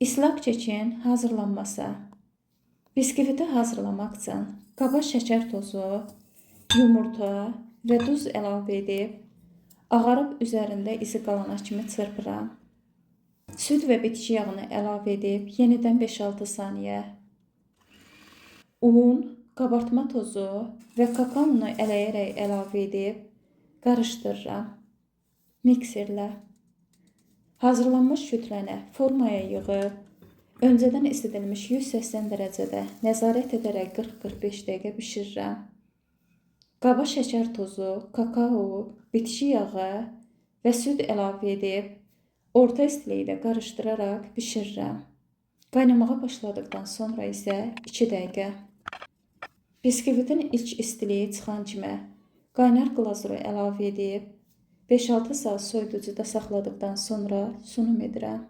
İslaq kekin hazırlanması. Biskviti hazırlamaq üçün qaba şəkər tozu, yumurta və duz əlavə edib, ağarıb üzərində izi qalana kimi çırpıram. Süd və bitki yağını əlavə edib, yenidən 5-6 saniyə. Un, qabartma tozu və kakaonu ələyərək əlavə edib, qarışdırıram. Mikserlə. Hazırlanmış kütləni formaya yığıb, öncədən isidilmiş 180 dərəcədə nəzarət edərək 40-45 dəqiqə bişirirəm. Qaba şəkər tozu, kakao, bitki yağı və süd əlavə edib, orta istilikdə qarışdıraraq bişirirəm. Qaynamağa başladıqdan sonra isə 2 dəqiqə. Biskvitin ilk istiliyi çıxan kimi qaynar qlazuru əlavə edib, 5-6 saat soyuducuda saxladıqdan sonra sunum edirəm.